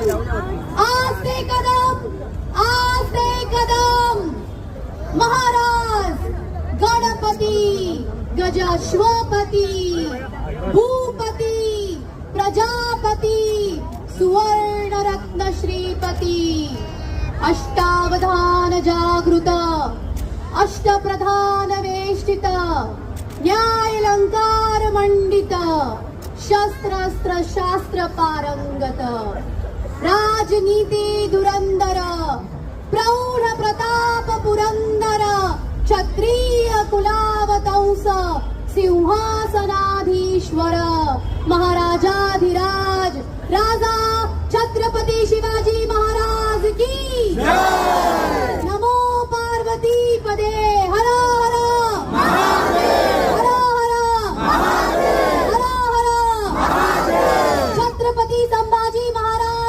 आस्ते कदम महाराज गणपती गजाश्वपती भूपती प्रजापती सुवर्ण रत्न श्रीपती अष्टावधान जागृत अष्टप्रधान वेष्टित न्यायलंकार मंडित शस्त्रास्त्र शास्त्र पारंगत राजनीती धुरंधर प्रौढ प्रताप पुरंदर क्षत्रिय कुलावतंस सिंहासनाधीश्वर महाराजाधिराज राजा